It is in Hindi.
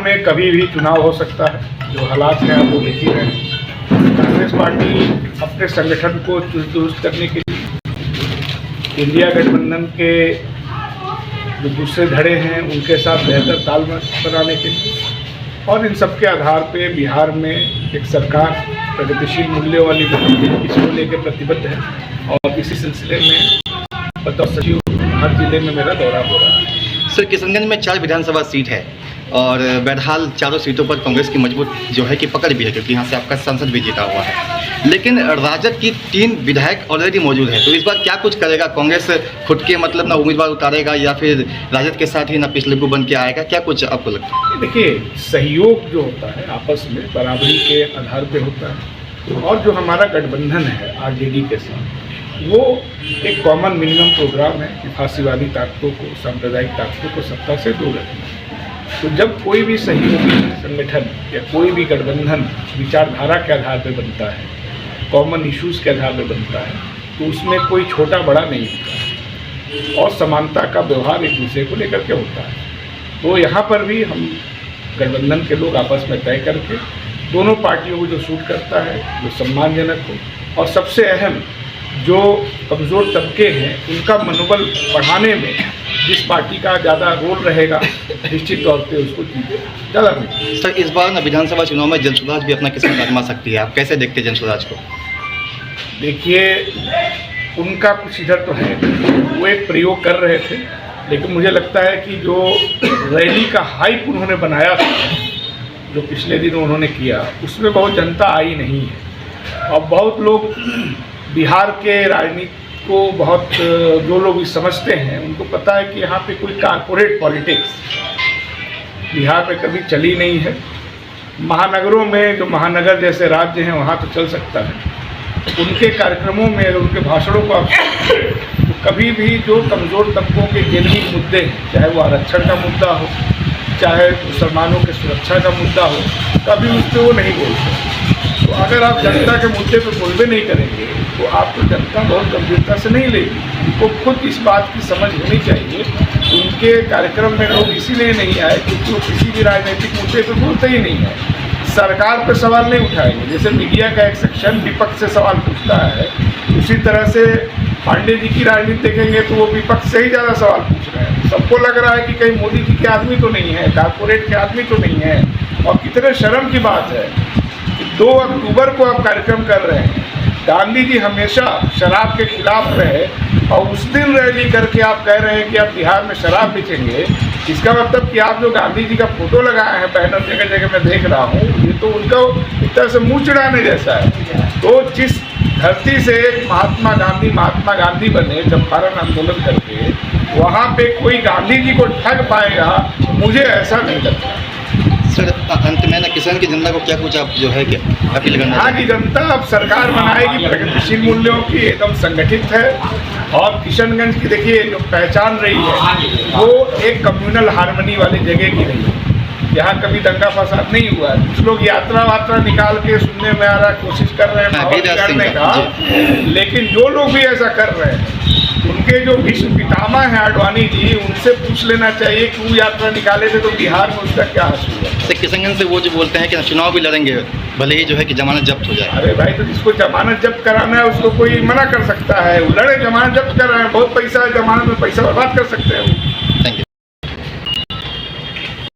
में कभी भी चुनाव हो सकता है। जो हालात हैं आप वो देख ही रहे हैं। कांग्रेस पार्टी अपने संगठन को चुस्त दुरुस्त करने के लिए इंडिया गठबंधन के जो दूसरे धड़े हैं उनके साथ बेहतर तालमेल बनाने के लिए और इन सब के आधार पे बिहार में एक सरकार प्रगतिशील मूल्यों वाली बनेगी, इसको लेकर प्रतिबद्ध है। और इसी सिलसिले में बतौर सचिव हर जिले में मेरा दौरा हो रहा है। सर, किशनगंज में 4 विधानसभा सीट है और बहरहाल चारों सीटों पर कांग्रेस की मजबूत जो है कि पकड़ भी है, क्योंकि यहाँ से आपका सांसद भी जीता हुआ है। लेकिन राजद की 3 विधायक ऑलरेडी मौजूद है, तो इस बार क्या कुछ करेगा कांग्रेस? खुद के मतलब ना उम्मीदवार उतारेगा या फिर राजद के साथ ही ना पिछले को बन के आएगा? क्या कुछ आपको लगता है? देखिए, सहयोग जो होता है आपस में बराबरी के आधार पे होता है और जो हमारा गठबंधन है आरजेडी के साथ, वो एक कॉमन मिनिमम प्रोग्राम है कि फांसीवादी ताकतों को, सांप्रदायिक ताकतों को सत्ता से दूर रखना। तो जब कोई भी सहयोगी संगठन या कोई भी गठबंधन विचारधारा के आधार पर बनता है, कॉमन इश्यूज़ के आधार पर बनता है, तो उसमें कोई छोटा बड़ा नहीं होता और समानता का व्यवहार एक दूसरे को लेकर के होता है। तो यहाँ पर भी हम गठबंधन के लोग आपस में तय करके दोनों पार्टियों को जो सूट करता है, जो सम्मानजनक हो और सबसे अहम जो कमज़ोर तबके हैं उनका मनोबल बढ़ाने में जिस पार्टी का ज़्यादा रोल रहेगा, निश्चित तौर पे उसको ज़्यादा मिलेगा। सर, इस बार ना विधानसभा चुनाव में जनसुराज भी अपना किस्मत आजमा सकती है, आप कैसे देखते हैं जनसुराज को? देखिए, उनका कुछ इधर तो है, वो एक प्रयोग कर रहे थे, लेकिन मुझे लगता है कि जो रैली का हाइप उन्होंने बनाया था, जो पिछले दिन उन्होंने किया, उसमें बहुत जनता आई नहीं है। और बहुत लोग बिहार के राजनीति को बहुत जो लोग समझते हैं उनको पता है कि यहाँ पे कोई कारपोरेट पॉलिटिक्स बिहार में कभी चली नहीं है। महानगरों में जो महानगर जैसे राज्य हैं वहाँ तो चल सकता है। उनके कार्यक्रमों में, उनके भाषणों को आप तो कभी भी जो कमज़ोर तबकों के जेनविन मुद्दे हैं, चाहे वो आरक्षण का मुद्दा हो, चाहे मुसलमानों के सुरक्षा का मुद्दा हो, कभी उस पर वो नहीं बोलते। तो अगर आप जनता के मुद्दे पर बोलबे नहीं करेंगे तो आपको जनता बहुत गंभीरता से नहीं लेगी। उनको खुद इस बात की समझ होनी चाहिए। उनके कार्यक्रम में लोग इसीलिए नहीं आए क्योंकि वो किसी भी राजनीतिक मुद्दे पर बोलते ही नहीं है, सरकार पर सवाल नहीं उठाएंगे। जैसे मीडिया का एक सेक्शन विपक्ष से सवाल पूछता है, उसी तरह से पांडे जी की राजनीति देखेंगे तो वो विपक्ष से ही ज़्यादा सवाल पूछ रहे हैं। सबको लग रहा है कि कहीं मोदी जी के आदमी तो नहीं है, कारपोरेट के आदमी तो नहीं है। और कितने शर्म की बात है, 2 अक्टूबर को आप कार्यक्रम कर रहे हैं, गांधी जी हमेशा शराब के खिलाफ रहे और उस दिन रैली करके आप कह रहे हैं कि आप बिहार में शराब बेचेंगे। इसका मतलब कि आप जो गांधी जी का फोटो लगाए हैं बैनर जगह जगह मैं देख रहा हूँ, ये तो उनका एक तरह से मुँह चिढ़ाने जैसा है। तो जिस धरती से महात्मा गांधी बने चंपारण आंदोलन करके, वहाँ पे कोई गांधी जी को ठग पाएगा, मुझे ऐसा नहीं लगता। सर, अंत में ना किसान की जनता को क्या कुछ आप जो है कि अपील करना? यहाँ की जनता अब सरकार बनाएगी प्रगतिशील मूल्यों की, एकदम संगठित है। और किशनगंज की देखिए जो पहचान रही है वो एक कम्युनल हार्मनी वाली जगह की रही है। यहाँ कभी दंगा फसाद नहीं हुआ है। कुछ लोग यात्रा वात्रा निकाल के सुनने में आ रहा कोशिश कर रहे हैं माहौल बिगाड़ने का, लेकिन जो लोग भी ऐसा कर रहे हैं उनके जो विश्व पितामह हैं आडवाणी जी, उनसे पूछ लेना चाहिए कि वो यात्रा निकाले थे तो बिहार में उसका क्या हासिल हुआ। सर, किशनगंज से वो जो बोलते हैं कि चुनाव भी लड़ेंगे भले ही जो है कि जमानत जब्त हो जाए। अरे भाई, तो जिसको जमानत जब्त कराना है उसको कोई मना कर सकता है? वो लड़े, जमानत जब्त कर रहे हैं, बहुत पैसा है, जमानत में पैसा बर्बाद कर सकते हैं।